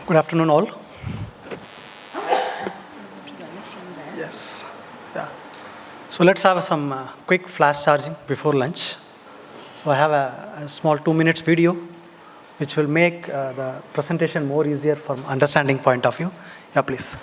Good afternoon, all. Yes. Yeah. So let's have some quick flash charging before lunch. So I have a small 2 minutes video, which will make the presentation more easier from understanding point of view. Yeah, please.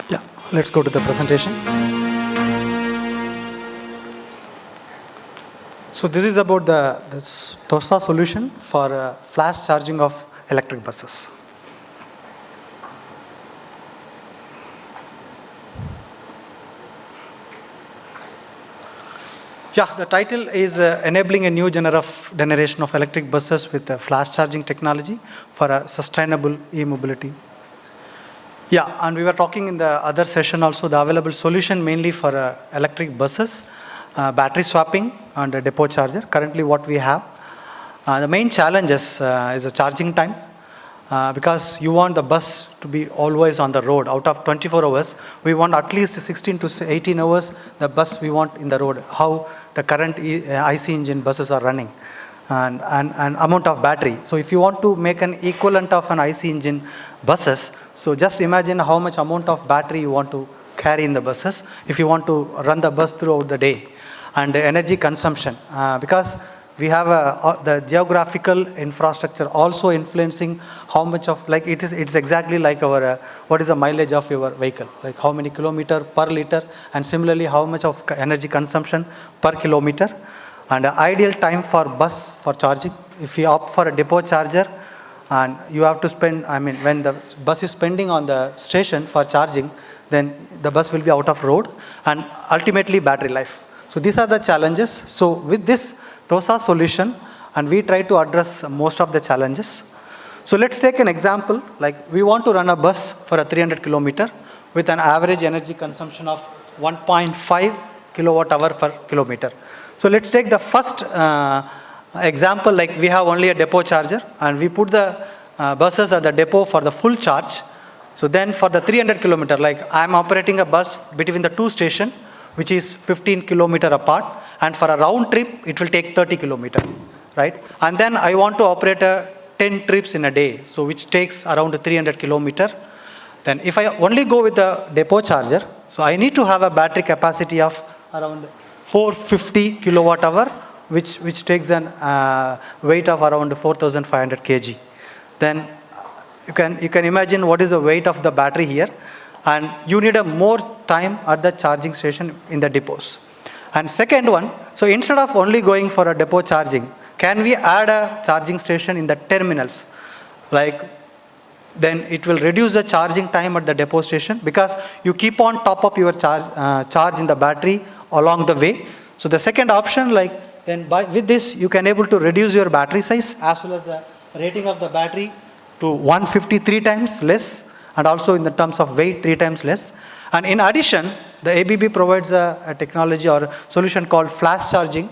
Yeah, let's go to the presentation. So this is about the TOSA solution for flash charging of electric buses. Yeah, the title is enabling a new generation of electric buses with flash charging technology for a sustainable e-mobility. Yeah, and we were talking in the other session also the available solution mainly for electric buses, battery swapping and a depot charger. Currently what we have. The main challenge is the charging time because you want the bus to be always on the road. Out of 24 hours, we want at least 16 to 18 hours the bus we want in the road. How the current IC engine buses are running and amount of battery. So if you want to make an equivalent of an IC engine buses, so just imagine how much amount of battery you want to carry in the buses if you want to run the bus throughout the day. And the energy consumption, because we have the geographical infrastructure also influencing how much of, like it's exactly like our, what is the mileage of your vehicle, like how many kilometer per liter, and similarly how much of energy consumption per kilometer. And the ideal time for bus for charging, if you opt for a depot charger, and you have to spend, when the bus is spending on the station for charging, then the bus will be out of road and ultimately battery life. So these are the challenges. So with this TOSA solution, and we try to address most of the challenges. So let's take an example, like we want to run a bus for a 300 kilometer with an average energy consumption of 1.5 kilowatt hour per kilometer. So let's take the first example, like we have only a depot charger and we put the buses at the depot for the full charge. So then for the 300 kilometer, like I'm operating a bus between the two stations, which is 15 kilometer apart, and for a round trip it will take 30 kilometer, right? And then I want to operate 10 trips in a day, so which takes around 300 kilometer. Then if I only go with the depot charger, so I need to have a battery capacity of around 450 kilowatt hour, which takes an weight of around 4,500 kg. Then you can imagine what is the weight of the battery here, and you need a more time at the charging station in the depots. And second one, so instead of only going for a depot charging, can we add a charging station in the terminals? Like then it will reduce the charging time at the depot station because you keep on top of your charge in the battery along the way. So the second option, like then with this you can able to reduce your battery size as well as the rating of the battery to 153 times less, and also in the terms of weight 3 times less. And in addition, the ABB provides a technology or solution called flash charging,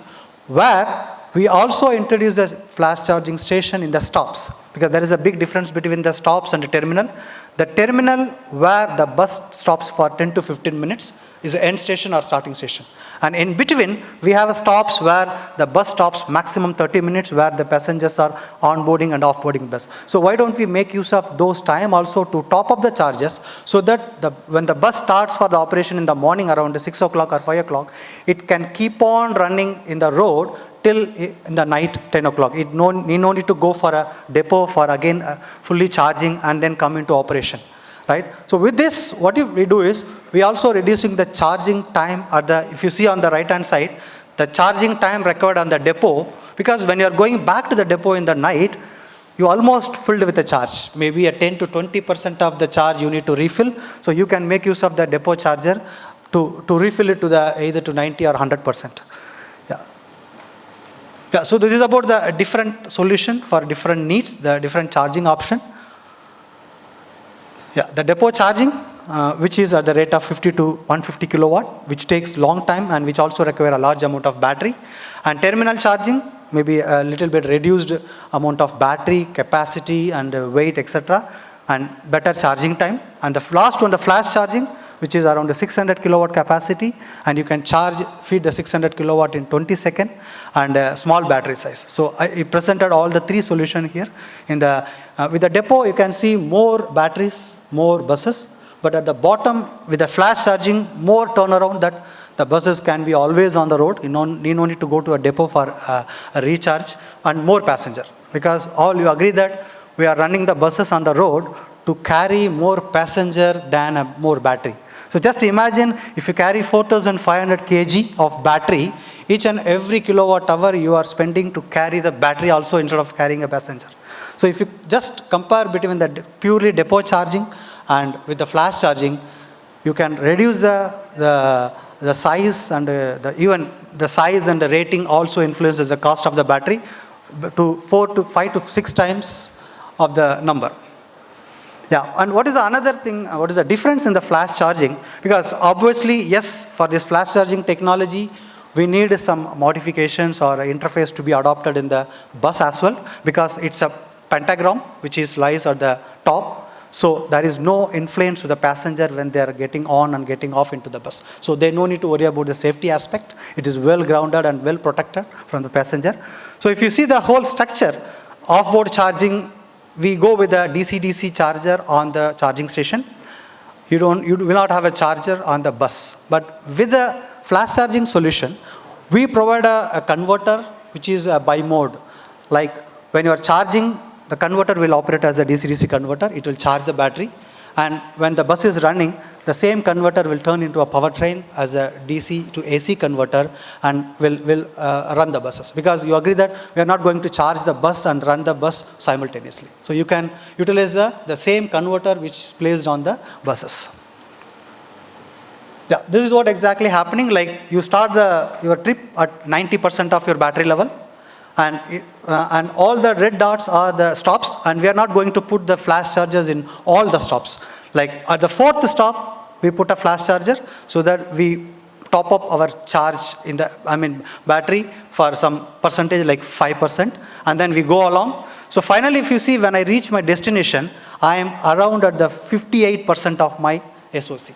where we also introduce a flash charging station in the stops, because there is a big difference between the stops and the terminal. The terminal where the bus stops for 10 to 15 minutes, is the end station or starting station. And in between, we have stops where the bus stops maximum 30 minutes, where the passengers are onboarding and offboarding bus. So why don't we make use of those time also to top up the charges, so that when the bus starts for the operation in the morning around 6 o'clock or 5 o'clock, it can keep on running in the road till in the night 10 o'clock. It no need to go for a depot for again fully charging and then come into operation, right? So with this, what we do is, we also reducing the charging time at the, if you see on the right hand side, the charging time required on the depot, because when you are going back to the depot in the night, you almost filled with the charge. Maybe a 10 to 20% of the charge you need to refill. So you can make use of the depot charger to refill it to the either to 90 or 100%. Yeah, so this is about the different solution for different needs, the different charging option. Yeah, the depot charging, which is at the rate of 50 to 150 kilowatt, which takes long time and which also require a large amount of battery. And terminal charging, maybe a little bit reduced amount of battery capacity and weight, etc., and better charging time. And the last one, the flash charging, which is around the 600 kilowatt capacity, and you can feed the 600 kilowatt in 20 seconds, and a small battery size. So I presented all the three solutions here. In the with the depot, you can see more batteries, more buses, but at the bottom with the flash charging, more turnaround, that the buses can be always on the road. You no need to go to a depot for a recharge, and more passenger, because all you agree that we are running the buses on the road to carry more passenger than more battery. So just imagine if you carry 4,500 kg of battery, each and every kilowatt hour you are spending to carry the battery also instead of carrying a passenger. So if you just compare between the purely depot charging and with the flash charging, you can reduce the size, and even the size and the rating also influences the cost of the battery to 4 to 5 to 6 times of the number. Yeah, and what is the another thing, what is the difference in the flash charging? Because obviously, yes, for this flash charging technology, we need some modifications or interface to be adopted in the bus as well, because it's a pentagram which lies at the top. So there is no influence to the passenger when they are getting on and getting off into the bus. So they no need to worry about the safety aspect. It is well grounded and well protected from the passenger. So if you see the whole structure, off-board charging, we go with a DC-DC charger on the charging station. You will not have a charger on the bus. But with the flash charging solution, we provide a converter which is a bi-mode. Like when you are charging, the converter will operate as a DC-DC converter. It will charge the battery. And when the bus is running, the same converter will turn into a powertrain as a DC to AC converter and will run the buses. Because you agree that we are not going to charge the bus and run the bus simultaneously. So you can utilize the same converter which is placed on the buses. Yeah, this is what exactly happening. Like you start your trip at 90% of your battery level, and all the red dots are the stops, and we are not going to put the flash chargers in all the stops. Like at the fourth stop, we put a flash charger so that we top up our charge in the battery for some percentage, like 5%, and then we go along. So finally, if you see, when I reach my destination, I am around at the 58% of my SOC.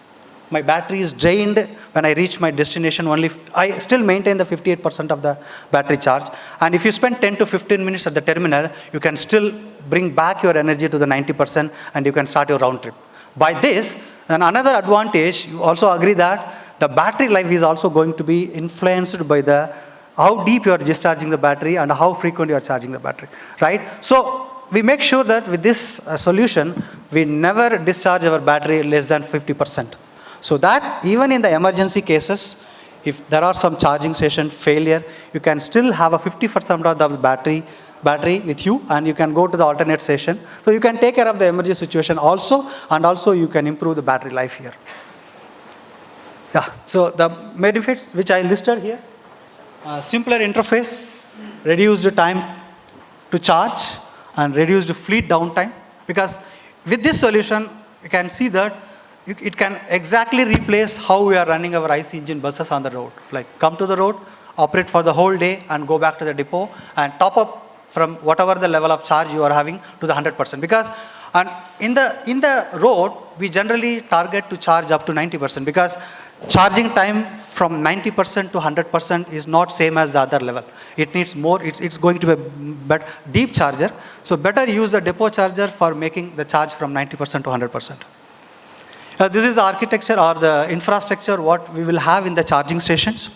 My battery is drained when I reach my destination. Only I still maintain the 58% of the battery charge. And if you spend 10 to 15 minutes at the terminal, you can still bring back your energy to the 90% and you can start your round trip. By this, then another advantage, you also agree that the battery life is also going to be influenced by how deep you are discharging the battery and how frequent you are charging the battery, right? So we make sure that with this solution, we never discharge our battery less than 50%. So that even in the emergency cases, if there are some charging station failure, you can still have a 50% of the battery with you, and you can go to the alternate station. So you can take care of the emergency situation also, and also you can improve the battery life here. Yeah, so the benefits which I listed here, simpler interface, reduced time to charge, and reduced fleet downtime. Because with this solution, you can see that it can exactly replace how we are running our IC engine buses on the road. Like come to the road, operate for the whole day, and go back to the depot and top up from whatever the level of charge you are having to the 100%. Because in the road, we generally target to charge up to 90%, because charging time from 90% to 100% is not same as the other level. It needs more, it's going to be a deep charger. So better use the depot charger for making the charge from 90% to 100%. This is the architecture or the infrastructure what we will have in the charging stations.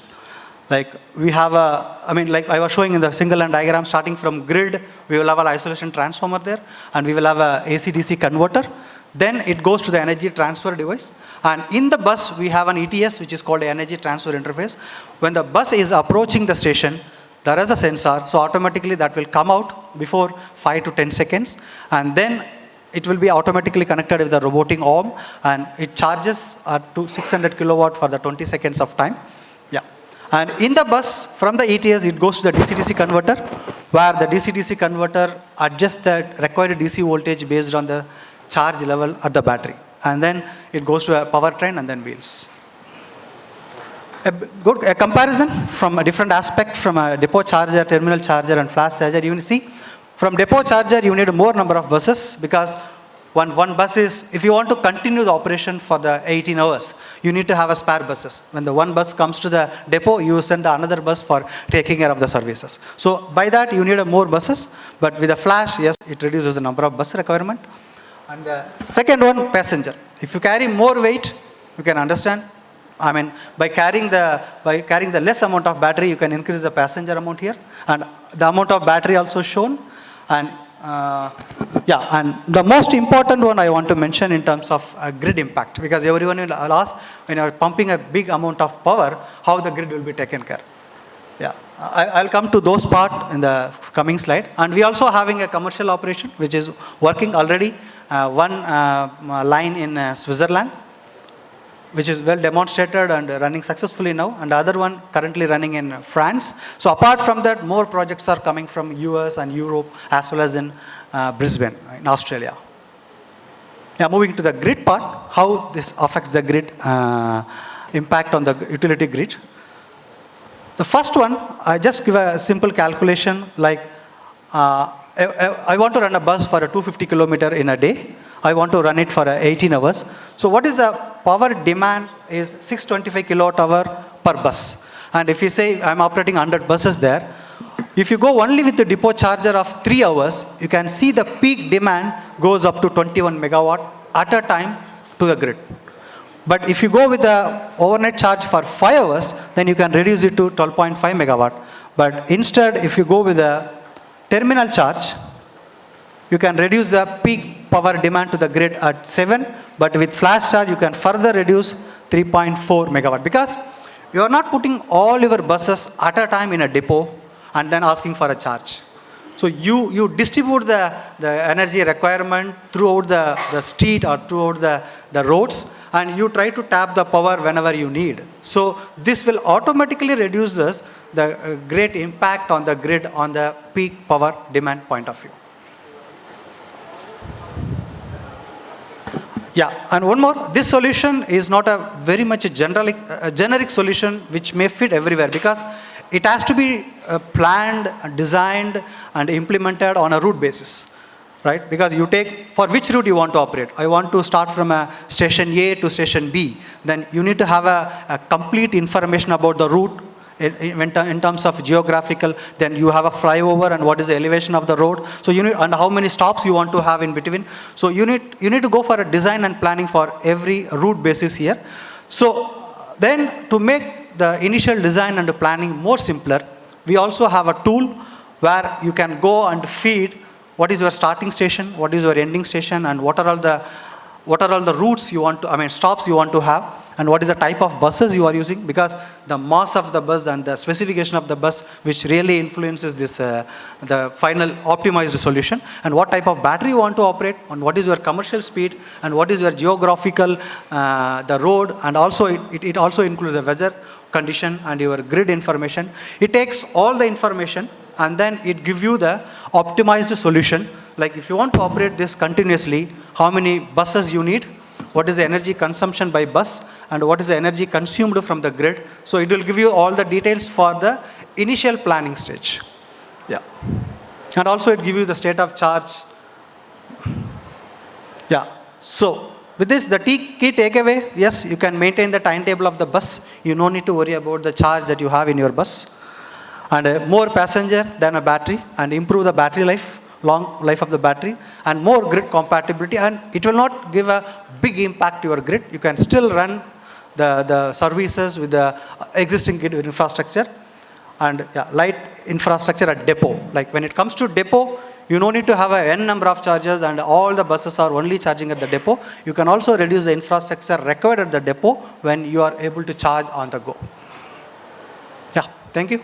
Like we have like I was showing in the single line diagram, starting from grid, we will have an isolation transformer there, and we will have a AC-DC converter. Then it goes to the energy transfer device. And in the bus, we have an ETS, which is called the energy transfer interface. When the bus is approaching the station, there is a sensor, so automatically that will come out before 5 to 10 seconds. And then it will be automatically connected with the robotic arm, and it charges to 600 kilowatt for the 20 seconds of time. Yeah. And in the bus, from the ETS, it goes to the DC-DC converter, where the DC-DC converter adjusts the required DC voltage based on the charge level at the battery. And then it goes to a powertrain and then wheels. A comparison from a different aspect, from a depot charger, terminal charger, and flash charger. You will see, from depot charger, you need more number of buses, because one bus is, if you want to continue the operation for the 18 hours, you need to have a spare buses. When the one bus comes to the depot, you send another bus for taking care of the services. So by that, you need more buses. But with a flash, yes, it reduces the number of bus requirement. And the second one, passenger. If you carry more weight, you can understand. By carrying the less amount of battery, you can increase the passenger amount here, and the amount of battery also shown. And and the most important one I want to mention in terms of grid impact, because everyone will ask, when you are pumping a big amount of power, how the grid will be taken care. Yeah, I'll come to those part in the coming slide. And we also having a commercial operation which is working already. One line in Switzerland, which is well demonstrated and running successfully now, and the other one currently running in France. So apart from that, more projects are coming from US and Europe, as well as in Brisbane, in Australia. Yeah, moving to the grid part, how this affects the grid, impact on the utility grid. The first one, I just give a simple calculation, like I want to run a bus for a 250 kilometer in a day. I want to run it for 18 hours. So what is the power demand is 625 kilowatt hour per bus. And if you say I'm operating 100 buses there, if you go only with the depot charger of 3 hours, you can see the peak demand goes up to 21 megawatt at a time to the grid. But if you go with the overnight charge for 5 hours, then you can reduce it to 12.5 megawatt. But instead, if you go with the terminal charge, you can reduce the peak power demand to the grid at 7, but with flash charge, you can further reduce 3.4 megawatt, because you are not putting all your buses at a time in a depot and then asking for a charge. So you distribute the energy requirement throughout the street or throughout the roads, and you try to tap the power whenever you need. So this will automatically reduce the great impact on the grid on the peak power demand point of view. Yeah, and one more, this solution is not a very much a generic solution which may fit everywhere, because it has to be planned, designed, and implemented on a route basis, right? Because you take, for which route you want to operate. I want to start from a station A to station B. Then you need to have a complete information about the route in terms of geographical. Then you have a flyover and what is the elevation of the road. So you need, and how many stops you want to have in between. So you need to go for a design and planning for every route basis here. So then to make the initial design and the planning more simpler, we also have a tool where you can go and feed what is your starting station, what is your ending station, and what are all the routes you want to, stops you want to have, and what is the type of buses you are using, because the mass of the bus and the specification of the bus which really influences this the final optimized solution, and what type of battery you want to operate, and what is your commercial speed, and what is your geographical the road, and also it also includes the weather condition and your grid information. It takes all the information and then it gives you the optimized solution. Like if you want to operate this continuously, how many buses you need, what is the energy consumption by bus, and what is the energy consumed from the grid. So it will give you all the details for the initial planning stage. Yeah. And also it gives you the state of charge. Yeah. So With this, the key takeaway, yes, you can maintain the timetable of the bus. You no need to worry about the charge that you have in your bus. And more passenger than a battery, and improve the battery life, long life of the battery, and more grid compatibility, and it will not give a big impact to your grid. You can still run the services with the existing grid infrastructure, and light infrastructure at depot. Like when it comes to depot, you no need to have a n number of chargers and all the buses are only charging at the depot. You can also reduce the infrastructure required at the depot when you are able to charge on the go. Yeah, thank you.